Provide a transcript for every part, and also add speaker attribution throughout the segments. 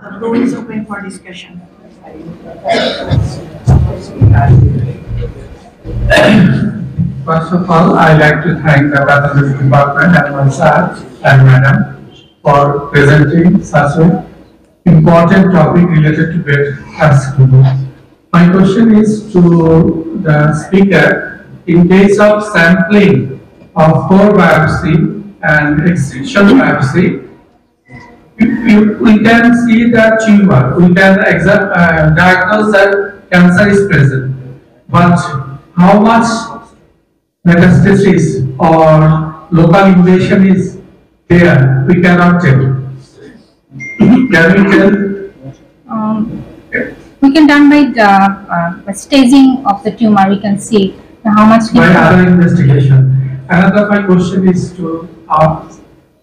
Speaker 1: The floor is open for discussion.
Speaker 2: First of all, I'd like to thank the pathology department and my sir and madam for presenting such an important topic related to breast cancer. My question is to the speaker. In case of sampling of core biopsy and excision biopsy, we can see the tumor, we can diagnose that cancer is present, but how much metastasis or local invasion is there, we cannot tell. Can we tell?
Speaker 3: We can done by staging of the tumor. We can see how much.
Speaker 2: By other investigation. Another my question is to our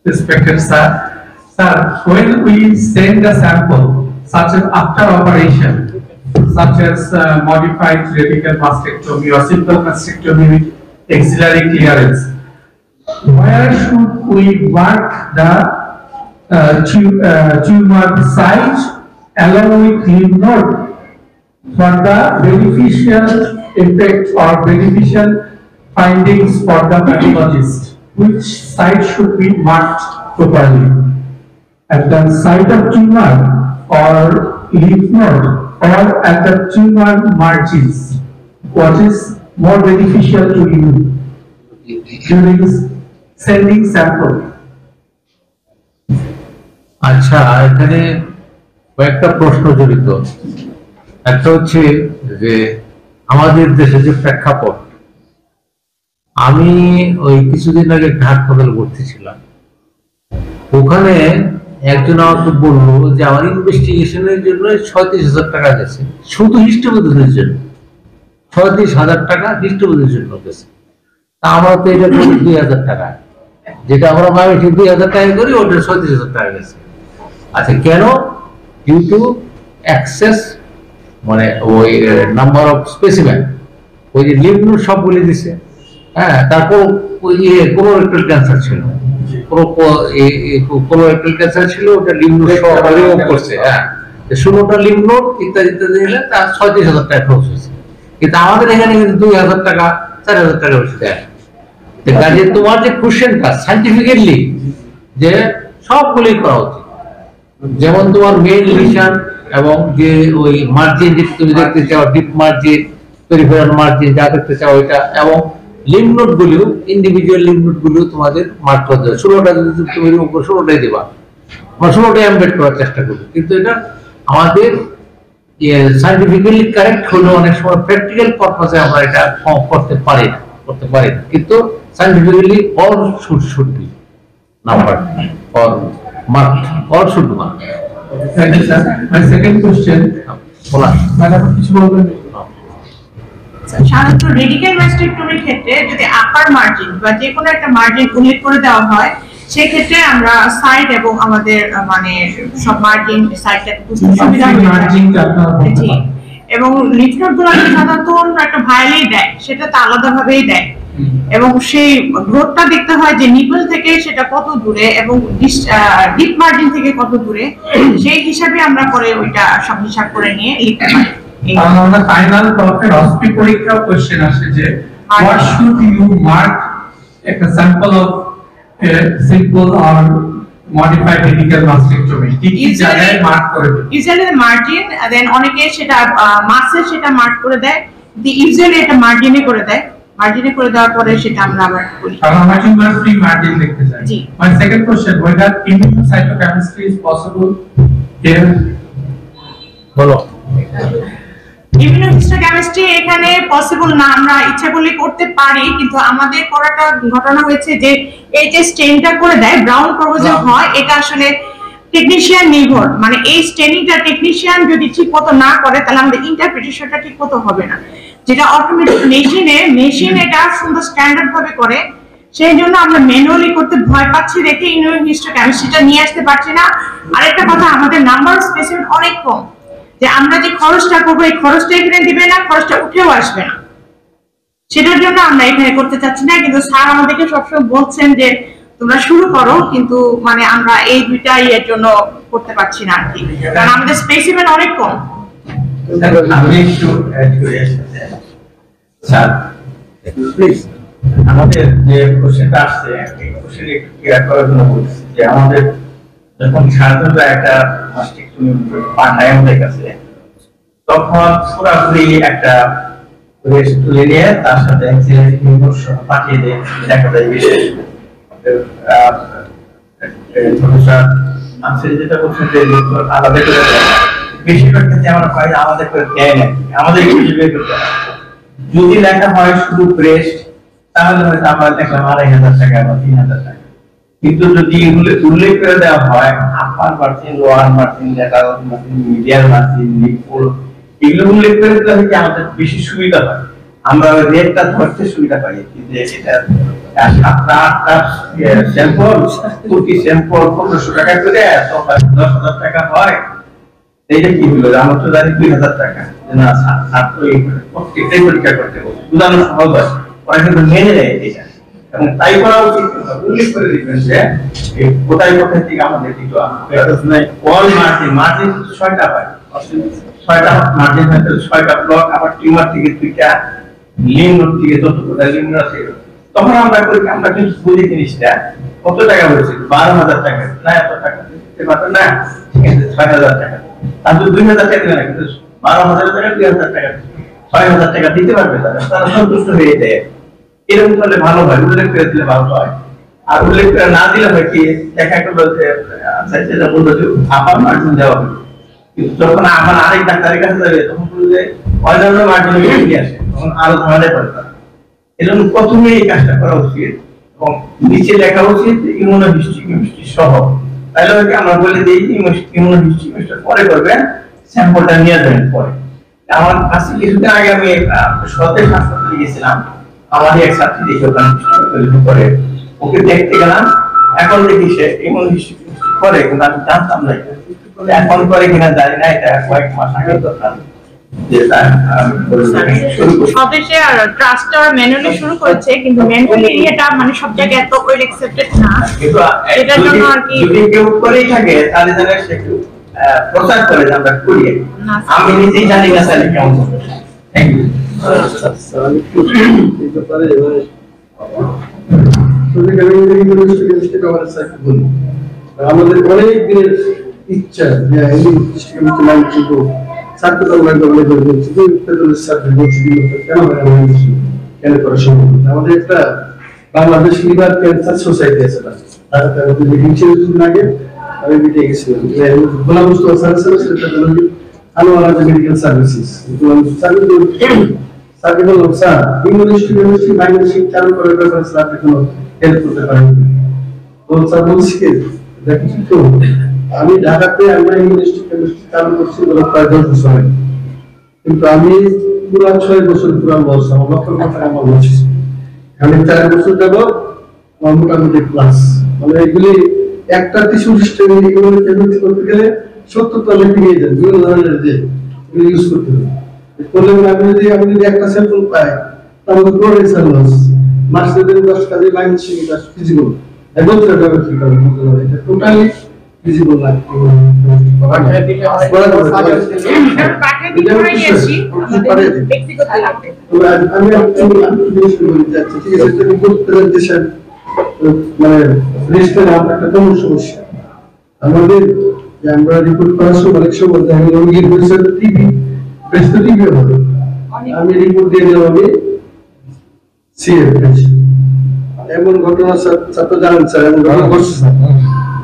Speaker 2: respected sir. Sir, when we send a sample, such as after operation, such as modified radical mastectomy or simple mastectomy with axillary clearance, where should we mark the tumor site along with lymph node for the beneficial effect or beneficial findings for the pathologist? Which site should be marked properly? At the site of tumor or lymph node or at the tumor margins? What is more beneficial to you during sending sample?
Speaker 4: আচ্ছা, এখানে কয়েকটা প্রশ্ন জড়িত। একটা হচ্ছে যে আমাদের দেশে যে প্রেক্ষাপট, আমি ওই কিছুদিন আগে একটা হাসপাতালে ভর্তি ছিলাম। ওখানে একজন আমাকে বললো যে আমার ইনভেস্টিগেশনের জন্য ৩৬,০০০ টাকা গেছে, শুধু হিস্টোপ্যাথির জন্য ৩৬,০০০ টাকা হিস্টোপ্যাথির জন্য গেছে। তা আমরা তো এটা করি ২,০০০ টাকা, যেটা আমরা ভাবি ঠিক ২,০০০ টাকা করি, ওটা ৩৬,০০০ টাকা গেছে। আচ্ছা, কেন? ডিউ টু অ্যাক্সেস, মানে ওই নাম্বার অফ স্পেসিমেন, ওই যে লিম্ফ নোড সব বলে দিছে। হ্যাঁ, তারপর ওই কোলোরেক্টাল ক্যান্সার ছিল, কোলোরেক্টাল ক্যান্সার ছিল, ওটা লিম্ফ নোড সব রিমুভ করছে। হ্যাঁ, ১৬টা লিম্ফ নোড ইত্যাদি ইত্যাদি নিলে তার ৩৬,০০০ টাকা খরচ হয়েছে। কিন্তু আমাদের এখানে কিন্তু ২,০০০ টাকা ৪,০০০ টাকা বেশি দেয়। কাজে তোমার যে কোশ্চেনটা সাইন্টিফিক্যালি যে সবগুলোই করা উচিত, যেমন তোমার মেইন লিশন এবং যে ওই মার্জিন যে তুমি দেখতে চাও, ডিপ মার্জিন, পেরিফেরাল মার্জিন যা দেখতে চাও ওইটা, এবং লিম্ফ নোড গুলিও ইন্ডিভিজুয়াল লিম্ফ নোড গুলিও তোমাদের মার্ক করতে হবে। ১৬টা যদি তুমি রিমুভ করো ১৬টাই দেবা, আমরা ১৬টাই এমবেড করার চেষ্টা করবো। কিন্তু এটা আমাদের সাইন্টিফিক্যালি কারেক্ট হলেও অনেক সময় প্র্যাকটিক্যাল পারপাসে আমরা এটা করতে পারি না। কিন্তু scientifically all should be number or marked, all should be marked.
Speaker 2: Thank you, sir. My second question, madam, কিছু বলবেন?
Speaker 1: সাধারণত রেডিক্যাল মাস্টেক্টমির ক্ষেত্রে যদি আপার মার্জিন বা যে কোনো একটা মার্জিন উল্লেখ করে দেওয়া হয়, সেই ক্ষেত্রে আমরা সাইড এবং আমাদের মানে সব মার্জিন সাইডটা বুঝতে সুবিধা হয়। এবং লিম্ফ নোডগুলো সাধারণত একটা ভাইলেই দেয়, সেটা তো আলাদাভাবেই দেয়, এবং সেই গ্রোথটা দেখতে হয় যে নিপল থেকে সেটা কত দূরে এবং ডিপ মার্জিন থেকে কত দূরে, সেই হিসাবে আমরা করে ওইটা সব হিসাব করে নিয়ে লিখতে পারি।
Speaker 2: আমরা ফাইনাল টপে হসপি পরীক্ষা কোশ্চেন আসে যে what should you mark a sample of a simple or modified radical mastectomy? কি জায়গায় মার্ক করে দেব?
Speaker 1: ইউজুয়ালি মার্জিন, দেন অনেকে সেটা মাসে সেটা মার্ক করে দেয়, ইউজুয়ালি এটা মার্জিনে করে দেয়। মার্জিনে করে দেওয়ার পরে সেটা আমরা আবার করি।
Speaker 2: কারণ আমরা টিউমার ফ্রি মার্জিন লিখতে চাই।
Speaker 1: জি।
Speaker 2: My second question, whether immunocytochemistry is possible here?
Speaker 4: বলো।
Speaker 1: ইমিউনোহিস্টোকেমিস্ট্রি এখানে পসিবল না, আমরা ইচ্ছা করলে করতে পারি, কিন্তু আমাদের করাটা ঘটনা হয়েছে যে এই যে স্টেনটা করে দেয় ব্রাউন প্রপোজাল হয়, এটা আসলে টেকনিশিয়ান নির্ভর, মানে এই স্টেনিংটা টেকনিশিয়ান যদি ঠিক মতো না করে তাহলে আমাদের ইন্টারপ্রিটেশনটা ঠিক মতো হবে না, যেটা অটোমেটিক মেশিন এটা সুন্দর স্ট্যান্ডার্ড ভাবে করে। সেই জন্য আমরা ম্যানুয়ালি করতে ভয় পাচ্ছি দেখে ইমিউনোহিস্টোকেমিস্ট্রিটা নিয়ে আসতে পারছি না। আরেকটা কথা, আমাদের নাম্বার স্পেসিমেন্ট অনেক কম, যে আমরা যে খরচটা করবো এই খরচটা এখানে দিবে না, খরচটা উঠেও আসবে না, সেটার জন্য আমরা এখানে করতে চাচ্ছি না। কিন্তু স্যার আমাদেরকে সবসময় বলছেন যে তোমরা শুরু করো, কিন্তু মানে আমরা এই দুইটা এর জন্য করতে পারছি না আর কি, কারণ আমাদের স্পেসিমেন অনেক কম।
Speaker 5: আমি একটু অ্যাড করে আসছি স্যার, প্লিজ আমাদের যে কোশ্চেনটা আসছে এই কোশ্চেন একটু ক্লিয়ার করার জন্য বলছি যে আমাদের যখন সাধারণত একটা মাস্টিকটমি পাঠায় আমাদের কাছে, তখন পুরোপুরি একটা রেস্ট তুলে নিয়ে তার সাথে অ্যাক্সিলারি লিম্ফোড সহ পাঠিয়ে দিয়ে দেখা যায় বিশেষ প্রফেসর আনসারি যেটা বলছেন যে আলাদা করে বেশিরভাগ ক্ষেত্রে আমরা পাই আমাদের করে দেয় না, আমাদের কিছু বের করতে হয়। যদি লেখা হয় শুধু ব্রেস্ট তাহলে হয়তো আমরা দেখলাম 2500 টাকা বা 3000 টাকা, কিন্তু যদি উল্লেখ করে দেওয়া হয় upper margin, lower margin, lateral margin, medial margin, lymphoid, এগুলো উল্লেখ করে দিলে হচ্ছে আমাদের বেশি সুবিধা হয়, আমরা রেটটা ধরতে সুবিধা পাই। কিন্তু এটা 7-8টা স্যাম্পল, প্রতি স্যাম্পল 1500 টাকা করে 10,000 টাকা হয়, এইটা কি হলো? আমরা তো জানি 2000 টাকা, না ছাত্র প্রত্যেকটাই পরীক্ষা করতে বলছে, বুঝানো সহজ হয়, ওরা কিন্তু মেনে নেয় এটা, এবং তাই করা উচিত। উল্লেখ করে দিবেন যে কোথায় কোথায় থেকে আমাদের কিছু অল মার্জিন, মার্জিন 6টা হয়, 6টা মার্জিন হয়তো 6টা ব্লক, আবার টিউমার থেকে 2টা, লিম্ফ নোড থেকে যতটা লিম্ফ নোড আছে, তখন আমরা করি আমরা কিন্তু বুঝি জিনিসটা কত টাকা বলছি, 12,000 টাকা না, এত টাকা দিতে পারবে না, ঠিক আছে 6,000 টাকা, তাহলে 2,000 টাকা দিবে না, কিন্তু 12,000 টাকা 2,000 টাকা 6,000 টাকা দিতে পারবে, তারা সন্তুষ্ট হয়ে যায়। এরকম করলে ভালো হয়, উল্লেখ করে দিলে ভালো হয়। আর উল্লেখ করে না দিলে হয় কি, দেখা গেল যে যেটা বললো যে আপার মার্জিন দেওয়া হবে, কিন্তু যখন আমার আরেক ডাক্তারের কাছে যাবে তখন বললো যে অন্যান্য মার্জিন বেরিয়ে আসে, তখন আরো ঝামেলা করে তারা। এজন্য প্রথমে এই কাজটা করা উচিত এবং নিচে লেখা উচিত ইমিউনোহিস্টোকেমিস্ট্রি সহ, তাহলে হয়তো আমরা বলে দিই ইমিউনোহিস্টোকেমিস্ট্রি পরে করবেন, স্যাম্পলটা নিয়ে যাবেন পরে। আমার কাছে কিছুদিন আগে আমি সতেজ হাসপাতালে গেছিলাম, আমারই এক ছাত্রী দেখে ওখানে হিস্টোকেমিস্ট্রি করে, ওকে দেখতে গেলাম, এখন দেখি সে ইমিউনোহিস্টোকেমিস্ট্রি করে, কিন্তু আমি জানতাম না এখন করে কিনা জানি না, এটা কয়েক মাস আগে দরকার।
Speaker 1: স্বদেশে আর ট্রাস্টার ম্যানুয়ালি শুরু করেছে, কিন্তু ম্যানুয়ালি এটা মানে সব জায়গায় এত ওয়েল অ্যাকসেপ্টেড না,
Speaker 5: কিন্তু
Speaker 1: এটার জন্য আর কি
Speaker 5: যদি কেউ করেই থাকে তাহলে যেন সে একটু প্রচার করে যে আমরা করি, আমি নিজেই জানি না তাহলে কেমন হবে। Thank you.
Speaker 6: আমাদের অনেক দিনের ইচ্ছা যে আমাদের একটা বাংলাদেশ লিভার ক্যান্সার সোসাইটি আছে, আমি মিটে গেছিলাম গোলাম মুস্তফা স্যার ছিল, সেটা হলো আনোয়ারা মেডিকেল সার্ভিসেস। স্যারকে বললাম স্যার ইমিউনোহিস্টোকেমিস্ট্রি বাংলাদেশে চালু করার ব্যাপারে স্যার আপনি কোনো হেল্প করতে পারেন? তো স্যার বলছি কি দেখছি তো আমি ঢাকাতে আমরা ইমিউনোহিস্টোকেমিস্ট্রি চালু করছি প্রায় 10 বছর আগে, কিন্তু আমি পুরো 6 বছর পুরো লস, আমার লক্ষ লক্ষ টাকা আমার লস। আমি 4 বছর যাব আমার মোটামুটি প্লাস, মানে এগুলি একটা টিস্যু সিস্টেম ইমিউনোকেমিস্ট্রি করতে গেলে 70টা লেখে নিয়ে যান, বিভিন্ন ধরনের যে এগুলো ইউজ করতে হবে। করলে আমি যদি একটা স্যাম্পল পাই তাহলে পুরো রিসার্চ লস, মাসে 10 কাজে লাইন শিখে ফিজিবল এবং এটা টোটালি ফিজিবল না।
Speaker 1: পাঠিয়ে দিতে হয়েছি আমাদের ব্যক্তিগত লাগবে।
Speaker 6: আমি বলতে যাচ্ছি, ঠিক আছে, রিপোর্ট প্রেজেন্টেশন মানে রেজিস্টারে একটা কমন সমস্যা আমাদের, যে আমরা রিপোর্ট করার সময় অনেক সময় দেখা গেল রোগীর হয়েছে টিবি, ব্রেস্ট টিবি হবে, আমি রিপোর্ট দিয়ে দিলাম আমি সিএফ পেয়েছি। এমন ঘটনা স্যার তো জানেন স্যার, এমন ঘটনা ঘটছে স্যার,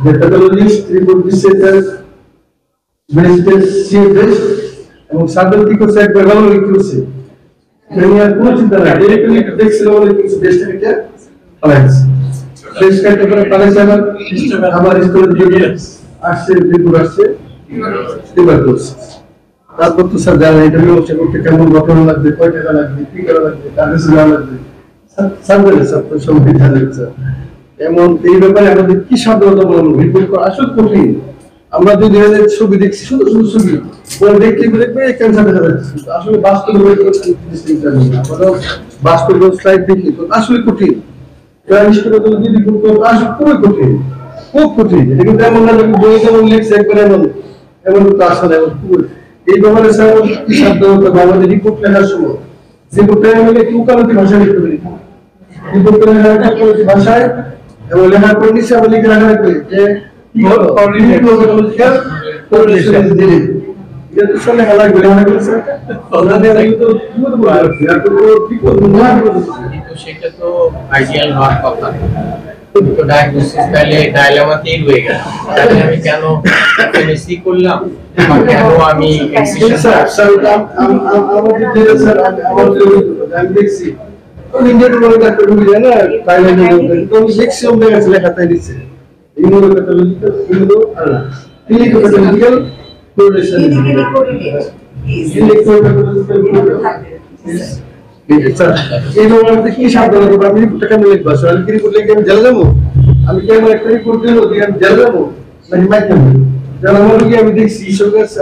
Speaker 6: যে প্যাথোলজিস্ট রিপোর্ট দিচ্ছে ব্রেস্টের সিএফ ব্রেস্ট, এবং সার্জন কি করছে একবার ভালো লিখছে, আর কোনো চিন্তা নাই, এরকম একটু দেখছিল বলে কিছু ব্রেস্টটাকে পালাইছে, ব্রেস্ট কাটতে পরে পালাইছে, আবার স্কুলে দিয়ে আসছে রিপোর্ট আসছে টিউবারকুলোসিস। তারপর তো স্যার জানেন এটা ব্যবস্থা করতে কেমন ঘটনা লাগবে, কয় টাকা লাগবে, কি করা লাগবে, কাগজ দেওয়া লাগবে, স্যার বলে স্যার তো সব জানেন স্যার। এমন এই ব্যাপারে আমাদের কি সাবধানতা বলবো, রিপোর্ট করা আসলে কঠিন। আমরা যদি ছবি দেখছি শুধু শুধু ছবি পরে দেখলে দেখবে ক্যান্সার দেখা যাচ্ছে, আসলে বাস্তবে বাস্তবে স্লাইড দেখি তো আসলে কঠিন, আসলে খুবই কঠিন। খুব কঠিন। এটা কিন্তু এমন না যে বই যেমন লিখছে একবার এমন তো আসলে এই ব্যাপারে স্যার কি সাবধানতা আমাদের রিপোর্ট লেখার সময় রিপোর্টটা মিলে কি উকালতি ভাষা লিখতে পারি, রিপোর্টটা উকালতি ভাষায় এবং লেখার পর নিচে আমি লিখে রাখা করি যে কি হলো এটা তো সব লেখা লাগবে মনে করছে তো
Speaker 5: সেটা তো আইডিয়াল হওয়ার কথা। তো ডায়াগনোসিস তাহলে ডায়লেমাতেই রয়ে গেল, তাহলে আমি কেন এমএসসি করলাম বা কেন আমি এক্সিশন
Speaker 6: আমাদের যে স্যার আমাদের আমি দেখছি ইন্ডিয়ান বলে ডাক্তার বলি জানা থাইল্যান্ডে তো ম্যাক্সিমাম জায়গায় লেখা তাই দিচ্ছে ইমিউনোপ্যাথোলজিক্যাল ইমিউনো আর ক্লিনিক্যাল কোরিলেশন এই ধরনের কি সাবধানতা আমি রিপোর্টটা কেন লিখবো আসলে কি রিপোর্ট লিখে আমি জেলে যাবো, আমি কেন একটা রিপোর্ট দিল দিয়ে আমি জেলে যাবো নাকি মাইকেল যারা মনে কি আমি দেখছি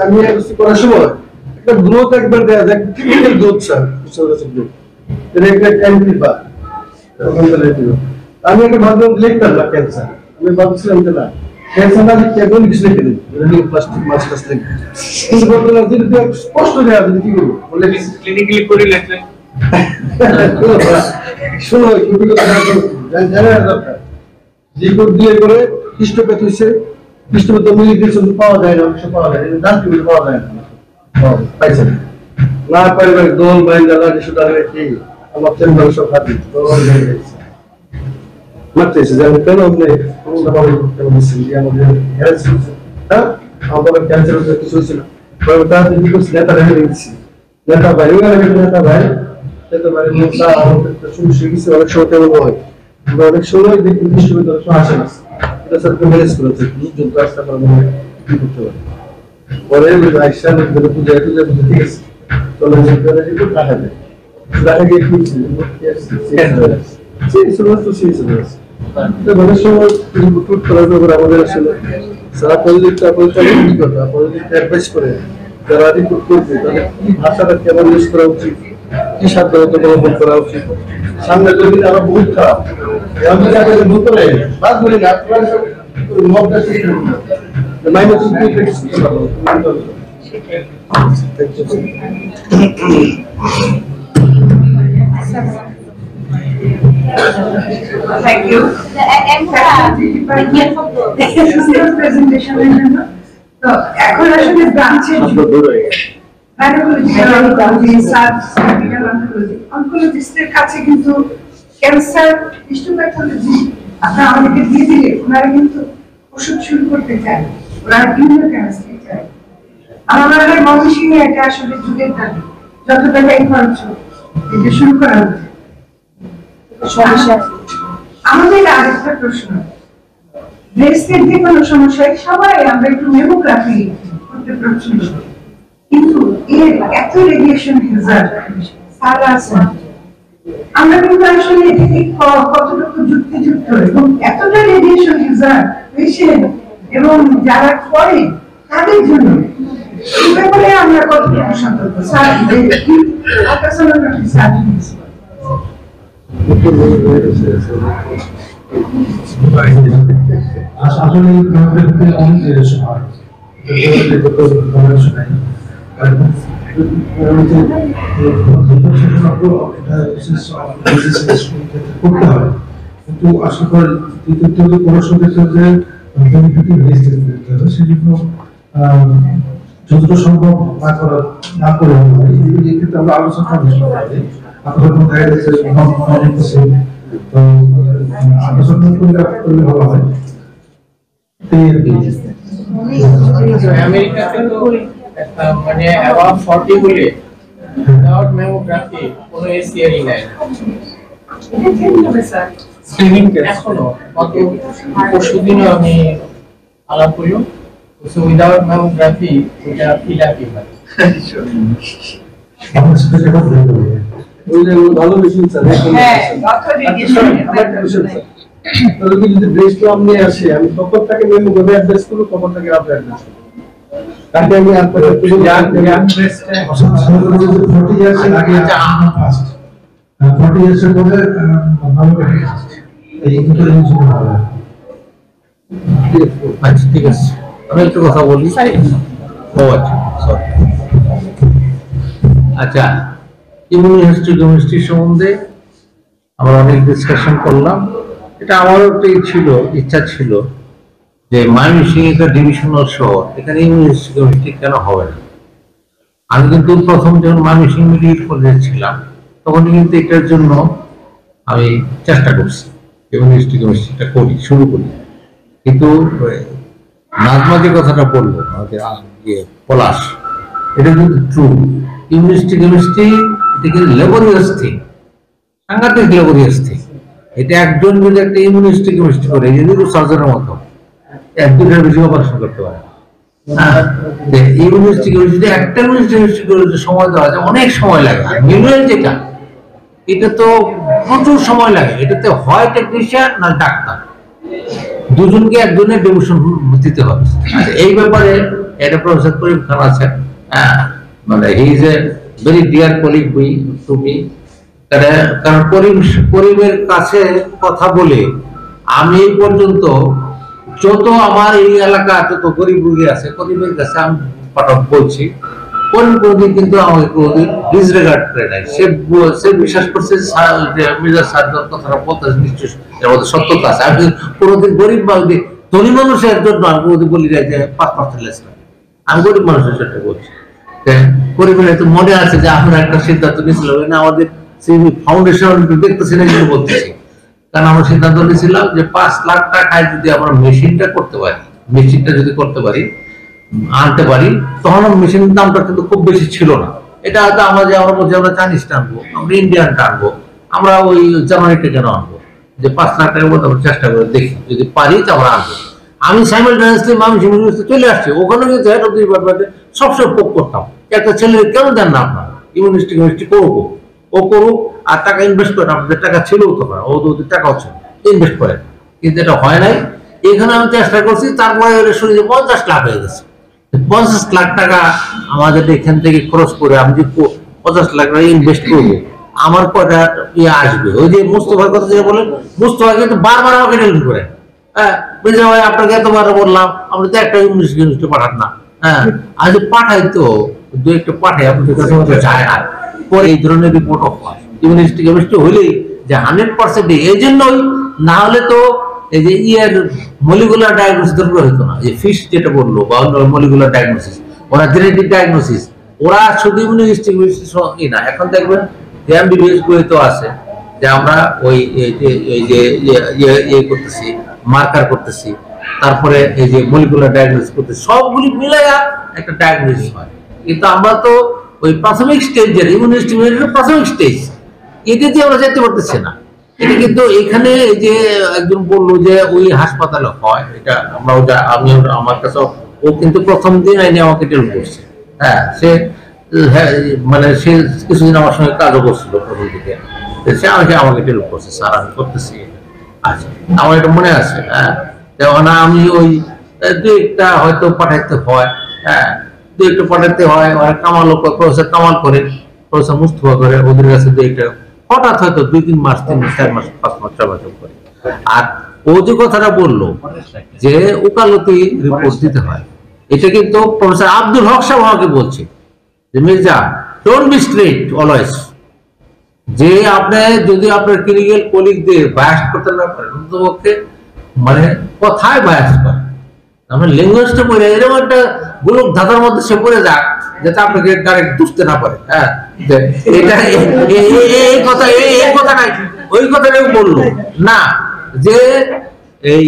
Speaker 6: আমি এমএসসি করার সময় একটা গ্রোথ একবার দেয়া যায় টিপিক্যাল গ্রোথ স্যার গ্রোথ এটা একটা এন্ট্রি বার আমি একটা ভাবলাম লিখতাম না ক্যান্সার, আমি ভাবছিলাম যে না ক্যান্সার না লিখে একদম কিছু লিখে দিন প্লাস্টিক মাস্টার্স লিখে কিন্তু বললাম যে স্পষ্ট দেওয়া যদি কি করবো বলে
Speaker 5: ক্লিনিক্যালি করে লেখলে
Speaker 6: শোনো জানা দরকার রিপোর্ট দিয়ে করে হিস্টোপ্যাথ হয়েছে হিস্টোপ্যাথ মিলিটেশন পাওয়া যায় না, অবশ্য পাওয়া যায় না, ডাক্তার পাওয়া যায় না, পাইছে না পাইবে দোল বাইন্দা লাগে সেটা কি আমার চেম্বার সব হাতি দোল হয়ে গেছে মারতেছে যে আমি কেন আপনি কোনটা পাবেন কেন বলছেন যে আমাদের হেলথ হ্যাঁ আমাদের ক্যান্সার হচ্ছে কিছু হয়েছিল তার কি করছে নেতা রেখে দিচ্ছি নেতা ভাই ওই নেতা ভাই মোসা আমাদের শুরু শিখেছে অনেক সময় কেমন হয় আমরা অনেক সময় দেখি বিশ্ববিদ্যালয় আসে না এটা স্যারকে ম্যানেজ করেছে যুদ্ধ রাস্তা করা কি করতে পারে পরে আইসা পূজা টুজা বুঝে ঠিক আছে চলে যে রিপোর্ট টাকা দেয় টাকা গিয়ে কি সেই সমস্ত সেই সমস্ত অনেক সময় রিপোর্ট করার ব্যাপারে আমাদের আসলে সারা পরিদিকটা পরিচালনা কি কথা পরিদিকটা অ্যাডভাইস করে যারা রিপোর্ট করবে তাদের কি ভাষাটা কেমন ইউজ করা উচিত, কি সাবধানতা অবলম্বন করা উচিত, সামনে যদি আরো বহুত খারাপ বাদ বলি না minus
Speaker 1: Thank you. Presentation. So, এখন আসলে ব্রাঞ্চে অনকোলজিস্টের কাছে কিন্তু ক্যান্সার হিস্টোপ্যাথোলজি আপনারা আমাদেরকে দিয়ে দিলে ওনারা কিন্তু ওষুধ শুরু করতে চায়, ওনারা ইমিউনোকেমিস্ট্রি চায়। আমার মনে হয় ময়মনসিংহে এটা আসলে যুগের দাবি, যত টাকাই খরচ হোক এটা শুরু করা উচিত। সমস্যা আমাদের আরেকটা প্রশ্ন, ব্রেস্টের যে কোনো সমস্যায় সবাই আমরা একটু মেমোগ্রাফি করতে প্রচন্ড, কিন্তু এর এত রেডিয়েশন হ্যাজার্ড সারা আছে আমরা কিন্তু আসলে এটাকে কতটুকু যুক্তিযুক্ত এবং এতটা রেডিয়েশন হ্যাজার্ড পেশেন্ট এবং যারা করে তাদের জন্য এই ব্যাপারে আমরা কতটুকু সতর্ক স্যার আল্ট্রাসোনোগ্রাফি সার্ভিস
Speaker 7: আসলে অনেক রেডিয়েশন হয় করতে হয়, কিন্তু আশা করি দ্বিতীয় পড়াশোনা ক্ষেত্রে সেজন্য যতটা সম্ভব না করে এই ক্ষেত্রে আমরা আলোচনা করি। আপনাদের দেখা যাচ্ছে তো আলোচনা করলে ভালো হয়।
Speaker 5: আমেরিকাতে তো একটা মানে অ্যাবাভ 40 বলে উইদাউট মেমোগ্রাফি কোনো এসিআরই নাই স্ক্রিনিং এখনো কত পরশুদিনও আমি আলাপ করলাম উইদাউট মেমোগ্রাফি এটা ফিলাপি হয়
Speaker 6: ভালো মেশিন স্যার যদি ব্রেস্ট আপনি আসে আমি তখন তাকে মেমো করে অ্যাড্রেস করব তখন তাকে আপনি অ্যাড্রেস করব তাকে আমি ইয়াং ব্রেস্টে
Speaker 7: 40 ইয়ার্স আগে ফার্স্ট 40 ইয়ার্স এর পরে ভালো করে এই ইন্টারভিউ হবে
Speaker 4: আচ্ছা ঠিক আছে, আমি একটু কথা বলি। ও আচ্ছা সরি। আচ্ছা, ইমিউনোহিস্টোকেমিস্ট্রি সম্বন্ধে আমরা অনেক ডিসকাশন করলাম। এটা আমারও একটা ইচ্ছা ছিল যে ময়মনসিংহ একটা ডিভিশনাল শহর, এখানে ইমিউনোহিস্টোকেমিস্ট্রি কেন হবে না। আমি কিন্তু প্রথম যখন ময়মনসিংহ মেডিকেল কলেজে ছিলাম তখন কিন্তু এটার জন্য আমি চেষ্টা করছি, ইমিউনোহিস্টোকেমিস্ট্রিটা শুরু করি। কিন্তু নাজমা যে কথাটা বললো আমাদের পলাশ, এটা কিন্তু ট্রু। ইমিউনোহিস্টোকেমিস্ট্রি এটা কিন্তু লেবরিয়াস থিং, সাংঘাতিক লেবরিয়াস থিং। এটা একজন যদি একটা ইমিউনোহিস্টোকেমিস্ট্রি করে, যদি সার্জনের মতো 1-2টার বেশি অপারেশন করতে পারে। ইমিউনোহিস্টোকেমিস্ট্রি একটা ইমিউনোহিস্টোকেমিস্ট্রি করে সময় দেওয়া যায়, অনেক সময় লাগে। আর মিনুয়াল যেটা, এটা তো প্রচুর সময় লাগে। এটাতে হয় টেকনিশিয়ান না ডাক্তার, দুজনকে একজনের ডিভিশন দিতে হবে। এই ব্যাপারে এটা প্রফেসর করিম খান আছেন, মানে he is a very deer colleague to me. কারণ করিমের কাছে কথা বলে আমি এই পর্যন্ত যত আমার এই এলাকা যত গরিব রোগী আছে করিমের কাছে আমি বলছি, কোনদিন কিন্তু আমাকে কোনদিন ডিসরেগার্ড করে নাই। সে বিশ্বাস করছে মির্জা সাহেবের কথাটা বলতে নিশ্চয় এর মধ্যে সত্যতা আছে। আমি কোনোদিন গরিব বা ধনী মানুষের জন্য আমি কোনোদিন বলি যে 5% লেস না, আমি গরিব মানুষের জন্য বলছি। পরিবারে তো মনে আছে যে আমরা একটা সিদ্ধান্ত নিয়েছিলাম, আমাদের ফাউন্ডেশন দেখতেছি না কিন্তু বলতেছি। কারণ আমরা সিদ্ধান্ত নিয়েছিলাম যে 5 লাখ টাকায় যদি আমরা মেশিনটা করতে পারি, যদি করতে পারি আনতে পারি, তখন মেশিনের দামটা কিন্তু খুব বেশি ছিল না। এটা হয়তো আমরা বলছি আমরা চাইনিজটা আনবো, আমরা ইন্ডিয়ানটা আনবো, আমরা ওই জার্মানিটা কেন আনবো, যে 5 লাখ টাকার মধ্যে আমরা চেষ্টা করে দেখি, যদি পারি তো আমরা আনবো। আমি সাইমালটেনিয়াসলি ইউনিভার্সিটি চলে আসছি, ওখানে কিন্তু হেড অফ ডিপার্টমেন্টে সবসময় পোক করতাম, একটা ছেলে কেন দেন না আপনারা ইমিউনোহিস্টোকেমিস্ট্রি করবো, ও করুক আর টাকা ইনভেস্ট করেন, আপনাদের টাকা ছিল তো না, ওদের টাকা হচ্ছে ইনভেস্ট করেন, কিন্তু এটা হয় নাই। এখানে আমি চেষ্টা করছি, তারপরে শুনি যে 50 লাখ হয়ে গেছে। 50 লাখ টাকা আমাদের এখান থেকে খরচ করে আমি যে 50 লাখ টাকা ইনভেস্ট করবো, আমার কয়টা আসবে? ওই যে মুস্তফার কথা যেটা বলেন, মুস্তফা কিন্তু বারবার আমাকে টেলিফোন করে, হ্যাঁ মির্জা ভাই আপনাকে এতবার বললাম, আমরা তো একটা ইউনিভার্সিটি পাঠান না। হ্যাঁ আজ পাঠাই তো, 2-1টা পাঠাই, আপনাদের কাছে যায় না। পরে এই ধরনের রিপোর্ট হয় ইমিউনোহিস্টোকেমিস্ট্রি হইলেই যে 100%। এই জন্যই না হলে তো এই যে মলিকুলার ডায়াগনোসিস দরকার হইতো না। যে ফিশ যেটা বললো বা অন্য মলিকুলার ডায়াগনোসিস, ওরা জেনেটিক ডায়াগনোসিস, ওরা শুধু ইমিউনোহিস্টোকেমিস্ট্রি না। এখন দেখবেন এমবিবিএস বই তো আছে যে আমরা ওই যে করতেছি, মার্কার করতেছি, তারপরে এই যে মলিকুলার ডায়াগনোসিস করতেছি, সবগুলি মিলাইয়া একটা ডায়াগনোসিস হয়। কিন্তু আমরা তো ওই প্রাথমিক স্টেজের ইমিউনোহিস্টোকেমিস্ট্রির প্রাথমিক স্টেজ, এটা দিয়ে আমরা যেতে পারতেছি না। এটা কিন্তু এখানে যে একজন বললো যে ওই হাসপাতালে হয়, এটা আমি আমার কাছে, ও কিন্তু প্রথম দিন আইনে আমাকে টেলিফোন করছে। হ্যাঁ সে মানে সে কিছুদিন আমার সঙ্গে কাজও করছিল প্রথম দিকে, সে আমাকে টেলিফোন করছে, স্যার আমি করতেছি। আচ্ছা আমার এটা মনে আছে। হ্যাঁ যেমন আমি ওই 2-1টা হয়তো পাঠাইতে হয়, হ্যাঁ 2-1টা পাঠাইতে হয়, কামাল প্রফেসর কামাল করে, প্রফেসর মুস্তফা করে, ওদের কাছে 2-1টা হঠাৎ হয়তো 2-3 মাস 3 মাস 4 মাস 5 মাস 6 মাস করে। আর ও যে কথাটা বললো যে ওকালতি রিপোর্ট দিতে হয়, এটা কিন্তু প্রফেসর আব্দুল হক সাহেব আমাকে বলছে যে Mirza don't be straight always, যে আপনি যদি আপনার ক্লিনিক্যাল কলিগদের বায়াস করতে না পারেন, অন্ততপক্ষে মানে কথায় বায়াস করেন, আমরা ল্যাঙ্গুয়েজটা পড়ে এরকম একটা গোলক ধাঁধার মধ্যে সে পড়ে যাক যাতে আপনাকে ডাইরেক্ট বুঝতে না পারে। হ্যাঁ এটা এই কথা নাই, ওই কথাটাই বললো না যে এই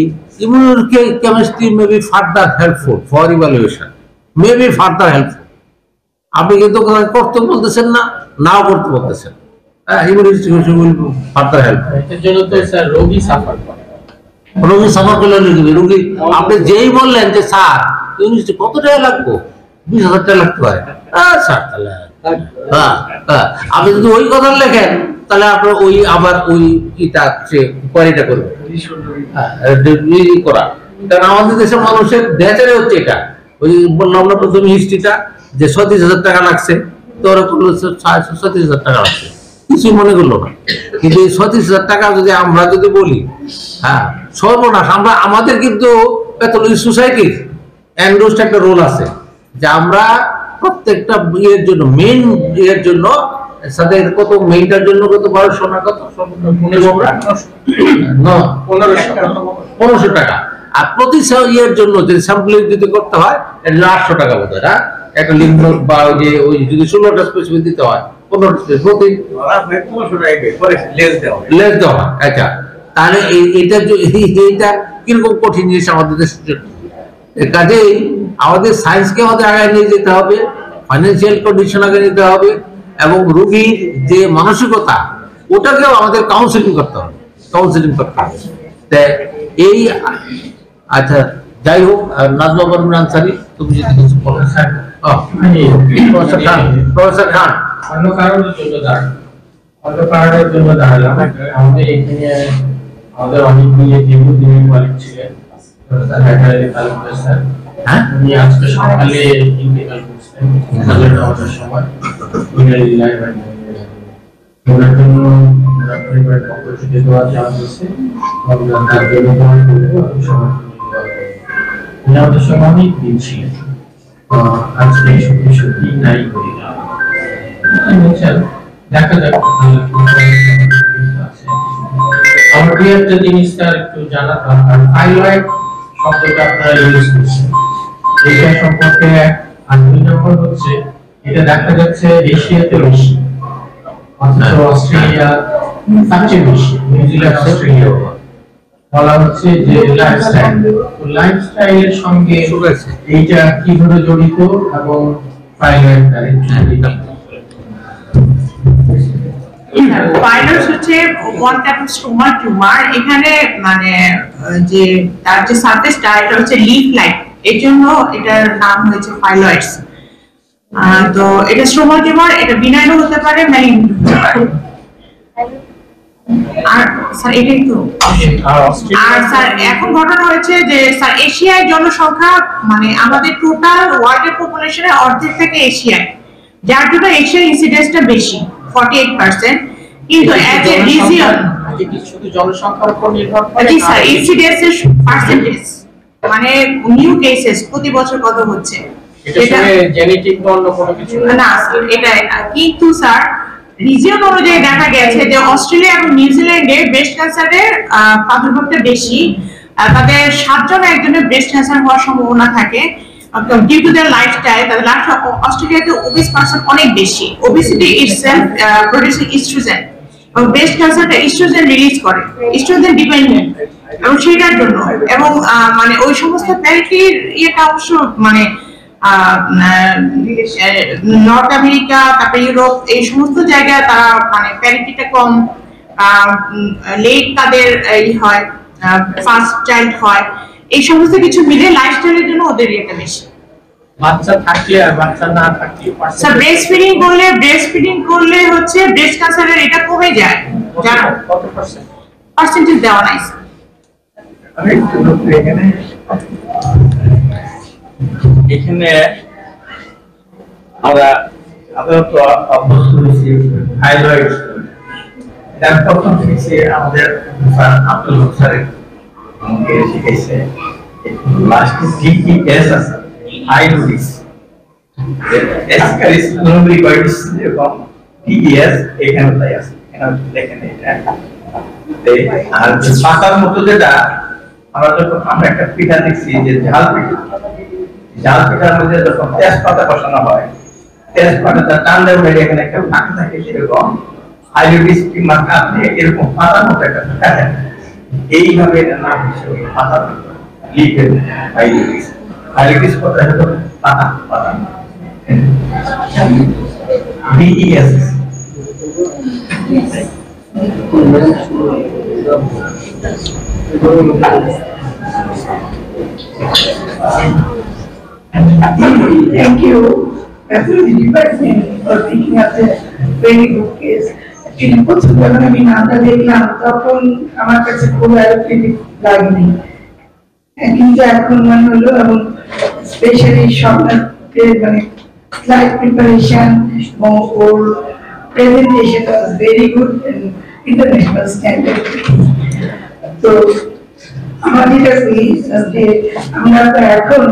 Speaker 4: immunochemistry may be further helpful for evaluation, may be further helpful. আপনি কিন্তু করতে বলতেছেন না, নাও করতে বলতেছেন। হ্যাঁ ইমিউনোকেমিস্ট্রি উইল ফার্দার হেল্প।
Speaker 5: এর জন্য তো স্যার রোগী সাফার করে,
Speaker 4: রোগী সাফার করলে রোগী আপনি যেই বললেন যে স্যার ইউনিভার্সিটি কত টাকা লাগবে, 20,000 টাকা লাগতে পারে, স্যার তাহলে আপনি যদি ওই কথা লেখেন তাহলে আপনার ওই আবার ওই ইটা কোয়ারিটা করবে করা। কারণ আমাদের দেশের মানুষের নেচারে হচ্ছে এটা, ওই বললাম না প্রথমে হিস্ট্রিটা যে 37,000 টাকা লাগছে, তো ওরা বললো 37,000 টাকা লাগছে, কিছুই মনে করলো না। কিন্তু এই 37,000 টাকা যদি আমরা যদি বলি, হ্যাঁ সর্বনাশ, আমাদের কিন্তু প্যাথোলজি সোসাইটির এন্ডোস্ট একটা রোল আছে, যে আমরা প্রত্যেকটা ইয়ের জন্য মেইন ইয়ের জন্য তাদের কত মেইনটার জন্য কত 1200 না কত 1500 টাকা, আর প্রতি ইয়ের জন্য যদি স্যাম্পলিং যদি করতে হয় এর জন্য 800 টাকা বোধ হয়, একটা লিম্ফ নোড বা ওই যদি 16টা স্পেসিফিক দিতে হয় 15টা স্পেসিফিক প্রতি লেস দেওয়া হয়। আচ্ছা, তাহলে এইটা কিরকম কঠিন জিনিস আমাদের দেশের জন্য। কাজেই আমাদের সায়েন্সকে আমাদের আগে নিয়ে যেতে হবে, ফাইন্যান্সিয়াল কন্ডিশন আগে নিতে হবে, এবং রোগীর যে মানসিকতা ওটাকেও আমাদের কাউন্সিলিং করতে হবে। এই আচ্ছা, যাই হোক, নাজমা পারভিন আনসারী, তুমি যদি কিছু বলো। প্রফেসর খান,
Speaker 8: অন্য কারণের জন্য দাঁড়ালাম। আমাদের এখানে আমাদের অনেকগুলি দীর্ঘদিনের কলিগ ছিলেন, উনি আজকে সকালে ইন্তেকাল করছেন 9টার সময়। ওনার জন্য পরিবারের পক্ষ থেকে দোয়া চাওয়া হয়েছে, তার জন্য দোয়া করবো, আমাদের সময় অনেক দিন ছিলেন, আজকে সত্যি নাই করে যাওয়া। দেখা যাক আমার দুই একটা জিনিস তার একটু জানা দরকার। থাইরয়েড শব্দটা আপনারা ইউজ করছেন, এটা সম্পর্কে। আর 2 নম্বর হচ্ছে এটা দেখা যাচ্ছে এশিয়াতে বেশি, অথচ অস্ট্রেলিয়া সবচেয়ে বেশি, নিউজিল্যান্ড অস্ট্রেলিয়া। বলা হচ্ছে যে লাইফস্টাইলের সঙ্গে এইটা কিভাবে জড়িত এবং থাইরয়েড
Speaker 1: পাইলস হচ্ছে one type of stomach tumour. এখানে মানে যে তার যে সারফেসটা এটা হচ্ছে লিফ লাইক, এর জন্য এটার নাম হয়েছে পাইলয়েডস। তো এটা স্টোমাক টিউমার, এটা বিনাইনও হতে পারে, ম্যালিগন্যান্ট হতে পারে। আর স্যার এটাই তো। আর স্যার এখন ঘটনা হয়েছে যে স্যার এশিয়ায় জনসংখ্যা মানে আমাদের টোটাল ওয়ার্ল্ডের পপুলেশনের অর্ধেক থেকে এশিয়ায়, যার জন্য এশিয়ার ইনসিডেন্সটা বেশি 48%। কিন্তু অ্যাজ এ রিজিয়ন
Speaker 8: শুধু জনসংখ্যার উপর নির্ভর করে,
Speaker 1: জি স্যার, ইনসিডেন্সের পার্সেন্টেজ মানে নিউ কেসেস প্রতি বছর কত হচ্ছে,
Speaker 8: এটা জেনেটিক বা অন্য কোনো কিছু
Speaker 1: না এটা। কিন্তু স্যার রিজিয়ন অনুযায়ী দেখা গেছে যে অস্ট্রেলিয়া এবং নিউজিল্যান্ডে ব্রেস্ট ক্যান্সারের প্রাদুর্ভাবটা বেশি। তাদের 7 জন একজনের ব্রেস্ট ক্যান্সার হওয়ার সম্ভাবনা থাকে ডিউ টু দেয়ার লাইফস্টাইল। তাদের অস্ট্রেলিয়াতে ওবিস পারসন অনেক বেশি। ওবেসিটি ইটসেলফ প্রোডিউসিং ইস্ট্রোজেন, এবং ব্রেস্ট ক্যান্সারটা ইস্ট্রোজেন রিলিজ করে, ইস্ট্রোজেন ডিপেন্ডেন্ট, এবং সেটার জন্য এবং মানে ওই সমস্ত প্যারিটির ইয়েটা অবশ্য মানে নর্থ আমেরিকা, তারপরে ইউরোপ, এই সমস্ত জায়গায় তারা মানে প্যারিটিটা কম, লেট তাদের হয়, ফার্স্ট চাইল্ড হয়, এই সমস্ত কিছু মিলে লাইফস্টাইলের জন্য ওদের ইয়েটা বেশি।
Speaker 8: বাচ্চা থাকলে আর বাচ্চা না থাকলে
Speaker 1: স্যার ব্রেস্ট ফিডিং করলে হচ্ছে ব্রেস্ট ক্যান্সারের এটা কমে যায়। যারা
Speaker 8: কত পার্সেন্ট
Speaker 1: পার্সেন্টেজ দেওয়া নাই স্যার।
Speaker 5: এখানে আমরা আপাতত অভ্যস্ত হয়েছি থাইরয়েড। তার প্রথম থেকে আমাদের আব্দুল স্যারের আমাকে শিখেছে লাস্ট DES আছে, থাইরয়েড এসকারিস নরমালি কয়েকস এরকম DES এখানে তাই আছে, এখানে দেখেন এটা। আর পাতার মতো যেটা আমরা একটা পিঠা দেখছি যে ঝাল পিঠার মধ্যে যখন তেজপাতা কষানো হয়, তেজপাতাটা টান দেওয়া হয়ে এখানে একটা ফাঁকা থাকে, সেরকম হাইড্রোডিস মাখা দিয়ে এরকম পাতার মতো একটা ফাঁকা থাকে। এইভাবে এটা নাম হিসেবে পাতার লিপের হাইড্রোডিস কথা হলো পাতা DES।
Speaker 9: Thank you, Pathology Department, for picking up the very good case. Actually, প্রথম যখন আমি নামটা দেখলাম তখন আমার কাছে খুব অ্যাট্রাক্টিভ লাগেনি, কিন্তু এখন মনে হলো, এবং স্পেশালি স্বপ্নাতে মানে স্লাইড প্রিপারেশন এবং ওর presentation was very good and international standard. তো আমাদের যে আমরা তো এখন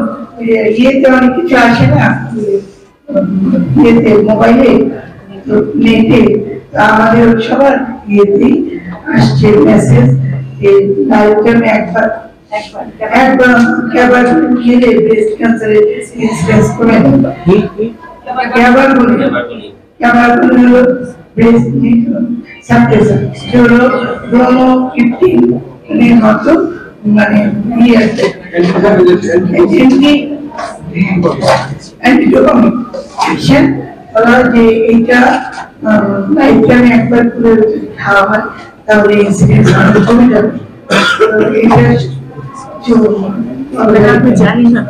Speaker 9: ইয়েতে অনেক কিছু আসে না, ইয়েতে মোবাইলে, নেটে, আমাদের সবার ইয়েতেই আসছে মেসেজ যে লাইফটাইমে একবার খেলে ব্রেস্ট ক্যান্সারের ইনসিডেন্স কমে হলো ব্রেস্ট সাপ্রেসার, হলো ব্রোমো 15 এর মতো মানে ইয়ে আছে অ্যান্টিডোপামিন অ্যাকশন, বলা হয় যে এইটা লাইফটাইমে একবার করে খাওয়া হয় তাহলে ইনসিডেন্স কমে যাবে। এটা
Speaker 1: জানি না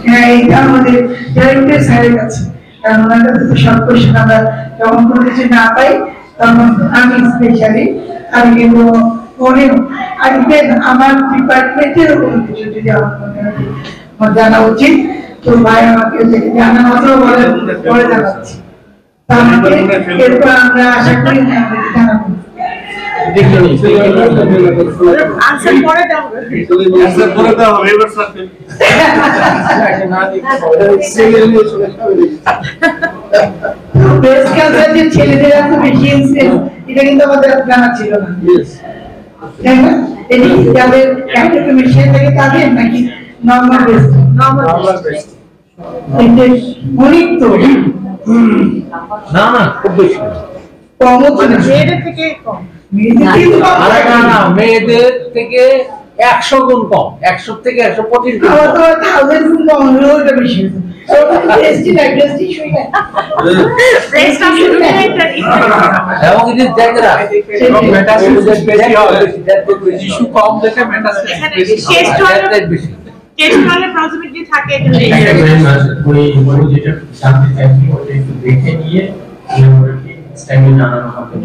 Speaker 9: হ্যাঁ এটা আমাদের ডাইরেক্টর স্যারের কাছে, কারণ ওনার কাছে তো সব কোশ্চেন আমরা যখন কোনো কিছু না পাই তখন আমি স্পেশালি আমি কিন্তু ফোনেও আর ইভেন আমার ডিপার্টমেন্টের কোনো কিছু যদি আমার মনে হয় আমার জানা উচিত তো ভাই আমাকে জানা মাত্র বলে জানাচ্ছি, এরপর আমরা আশা করি জানাবো।
Speaker 1: আনসার পরে দাও,
Speaker 9: ব্রেস্ট ক্যান্সার যে ছেলেদের এত বেশি ইনসিডেন্স এটা কিন্তু আমাদের জানা ছিল না, তাই না? এটা কি যাদের একটা মেশিন থেকে তাদের নাকি নরমাল ব্রেস্ট? নরমাল ব্রেস্ট অনেক তো
Speaker 4: না না খুব বেশি
Speaker 9: কম
Speaker 1: মেয়েদের থেকে কম,
Speaker 4: মেয়েদের থেকে 100 গুণ কম, 100 থেকে 125 গুণ
Speaker 9: আমার
Speaker 4: কম।
Speaker 9: তো 1000 গুণ কম হলো, ওটা বেশি ব্রেস্ট ইস্যু না
Speaker 1: ব্রেস্ট আসলে একটা
Speaker 4: এবং এই যে দেখরা
Speaker 2: ইস্যু কম দেখে মেটাস্টেসিস
Speaker 1: এখানে
Speaker 2: বেশি
Speaker 1: টেস্ট হলে
Speaker 4: বেশি
Speaker 1: টেস্ট হলে পসিবিলিটি থাকে এটা
Speaker 8: উনি যেটা জানতে চাইছি ওটা একটু দেখে নিয়ে স্ট্যান্ডে জানানো হবে।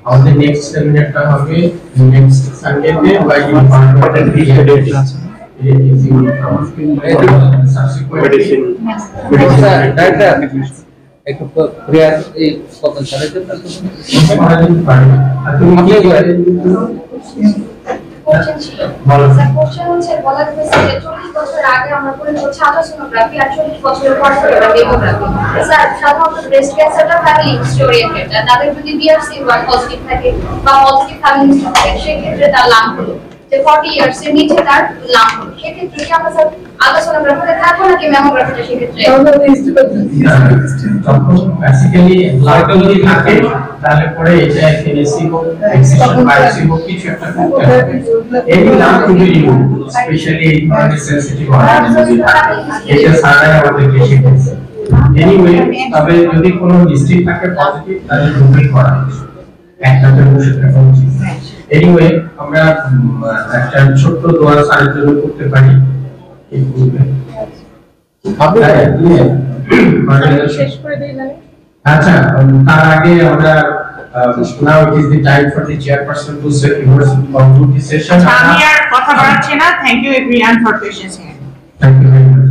Speaker 8: আমাদের নেক্সট সেমিনারটা হবে নেক্সট সানডেতে বাই ডিপার্টমেন্টের রিলেটেড ক্লাস
Speaker 4: মেডিসিন ডাক্তার একটু প্রিয়ার এই কথা চালাতে পারতো
Speaker 8: তুমি কি
Speaker 10: কোশ্চেন হচ্ছে বলা হয়েছে যে 40 বছর আগে আমরা করে হচ্ছে আল্ট্রাসোনোগ্রাফি আর 40 বছর পর করে মেমোগ্রাফি। স্যার সাধারণত ব্রেস্ট ক্যান্সারটা ফ্যামিলি হিস্ট্রি ওরিয়েন্টেড, তাদের যদি BRCA1 পজিটিভ থাকে বা পজিটিভ ফ্যামিলি হিস্ট্রি থাকে সেক্ষেত্রে তার লাম হলো যে 40 ইয়ার্স এর নিচে তার লাম হলো, সেক্ষেত্রে কি আমরা স্যার আল্ট্রাসোনোগ্রাফিতে থাকবো নাকি মেমোগ্রাফিটা সেক্ষেত্রে?
Speaker 8: তখন বেসিক্যালি ব্লাড যদি থাকে তাহলে পরে এটা এনএসসি হোক এক্সিশন বায়োপসি হোক কিছু একটা করতে হবে। এই নাম খুবই রিমুভ স্পেশালি এই ধরনের সেনসিটিভ অর্গান যদি থাকে এটা সারাই আমাদেরকে শিখেছে। এনিওয়ে তবে যদি কোনো হিস্ট্রি থাকে পজিটিভ তাহলে রুমিং করা একটাতে বসে থাকা উচিত। এনিওয়ে আমরা একটা ছোট্ট দোয়া সারের জন্য করতে পারি এই পূর্বে
Speaker 1: শেষ করে দেই না।
Speaker 8: আচ্ছা তার আগে আমরা now it is the time for the chairperson to say conclude the session.
Speaker 1: আমি আর কথা বাড়াচ্ছি না, thank you everyone for patience.
Speaker 8: Thank you very much.